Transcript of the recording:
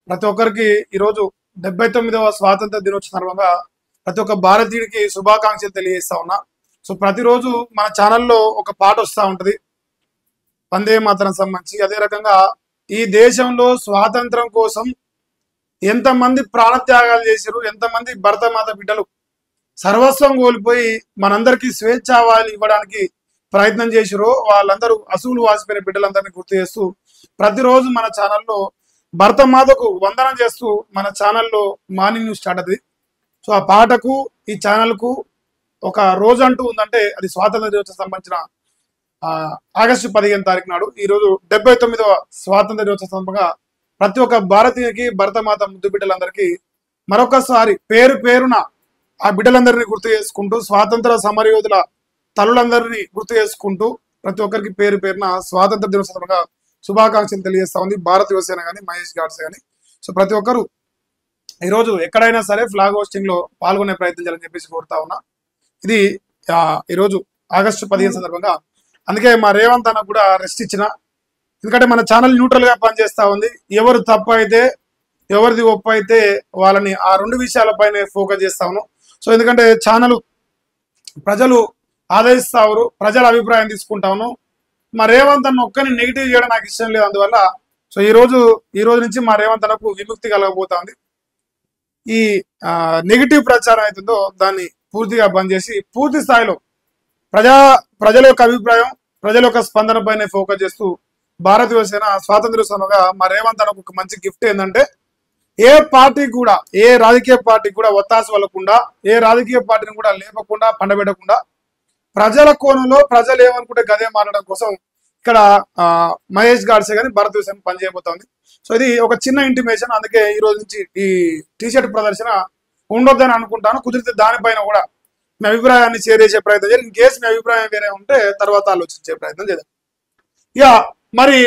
ప్రతి ఒక్కరికి ఈరోజు 79వ స్వాతంత్ర దినోత్సవ సందర్భంగా ప్రతి ఒక్క భారతీయుడికి శుభాకాంక్షలు తెలియజేస్తా ఉన్నా. సో ప్రతిరోజు మన ఛానల్లో ఒక పాట వస్తూ ఉంటుంది వందే మాతరం సంబంధించి. అదే రకంగా ఈ దేశంలో స్వాతంత్రం కోసం ఎంతమంది ప్రాణత్యాగాలు చేశారు, ఎంతమంది భరతమాత బిడ్డలు సర్వస్వం కోల్పోయి మనందరికీ స్వేచ్ఛావాలు ఇవ్వడానికి ప్రయత్నం చేసిరో వాళ్ళందరూ అసూలు వాసిపోయిన బిడ్డలందరినీ గుర్తు చేస్తూ ప్రతిరోజు మన ఛానల్లో భరతమాతకు వందనం చేస్తూ మన ఛానల్లో మార్నింగ్ న్యూస్ స్టార్ట్ అవుతుంది. సో ఆ పాటకు ఈ ఛానల్కు ఒక రోజు అంటూ ఉందంటే అది స్వాతంత్ర దినోత్సవం సంబంధించిన ఆగస్టు 15 తారీఖు నాడు ఈరోజు 79వ స్వాతంత్ర దినోత్సవ సందర్భంగా ప్రతి ఒక్క భారతీయునికి భరతమాత ముద్దు బిడ్డలందరికీ మరొకసారి పేరు పేరున ఆ బిడ్డలందరినీ గుర్తు చేసుకుంటూ స్వాతంత్ర సమరయోధుల తల్లులందరినీ గుర్తు చేసుకుంటూ ప్రతి ఒక్కరికి పేరు పేరున స్వాతంత్ర దినోత్సవ సందర్భంగా శుభాకాంక్షలు తెలియజేస్తా ఉంది భారత యువసేన కానీ మహేష్ గాడ్స్ కానీ. సో ప్రతి ఒక్కరు ఈరోజు ఎక్కడైనా సరే ఫ్లాగ్ హోస్టింగ్ లో పాల్గొనే ప్రయత్నం చేయాలని చెప్పేసి కోరుతా ఉన్నా. ఇది ఈరోజు ఆగస్టు 15 సందర్భంగా అందుకే మా రేవంత్ అన్న కూడా రెస్ట్ ఇచ్చిన, ఎందుకంటే మన ఛానల్ న్యూట్రల్ గా పనిచేస్తా ఉంది. ఎవరు తప్పు అయితే ఎవరిది ఒప్పు అయితే వాళ్ళని ఆ రెండు విషయాలపైనే ఫోకస్ చేస్తాను. సో ఎందుకంటే ఛానల్ ప్రజలు ఆదరిస్తారు, ప్రజల అభిప్రాయం తీసుకుంటాను. మా రేవంత్ అన్న ఒక్కని నెగిటివ్ చేయడం నాకు ఇష్టం లేదు. అందువల్ల సో ఈ రోజు నుంచి మా రేవంత్ అన్నకు విముక్తి కలగబోతోంది. ఈ నెగిటివ్ ప్రచారం అవుతుందో దాన్ని పూర్తిగా బంద్ చేసి పూర్తి స్థాయిలో ప్రజల యొక్క అభిప్రాయం, ప్రజల యొక్క స్పందన పైన ఫోకస్ చేస్తూ భారత యువసేన స్వాతంత్ర సందర్భంగా మా రేవంత్ అన్నకు ఒక మంచి గిఫ్ట్ ఏంటంటే ఏ పార్టీ కూడా ఏ రాజకీయ పార్టీకి కూడా ఒత్తాసు వల్లకుండా, ఏ రాజకీయ పార్టీని కూడా లేపకుండా పండబెట్టకుండా ప్రజల కోణంలో ప్రజలు ఏమనుకుంటే గదే మారడం కోసం ఇక్కడ మహేష్ గాడ్సే కానీ భారత యువసేన పనిచేయబోతోంది. సో ఇది ఒక చిన్న ఇంటిమేషన్. అందుకే ఈ రోజు నుంచి ఈ టీషర్ట్ ప్రదర్శన ఉండొద్దని అనుకుంటాను. కుదిరితే దానిపైన కూడా మీ అభిప్రాయాన్ని షేర్ చేసే ప్రయత్నం చేయాలి. ఇన్ కేసు మీ అభిప్రాయం వేరే ఉంటే తర్వాత ఆలోచించే ప్రయత్నం చేద్దాం. ఇక మరి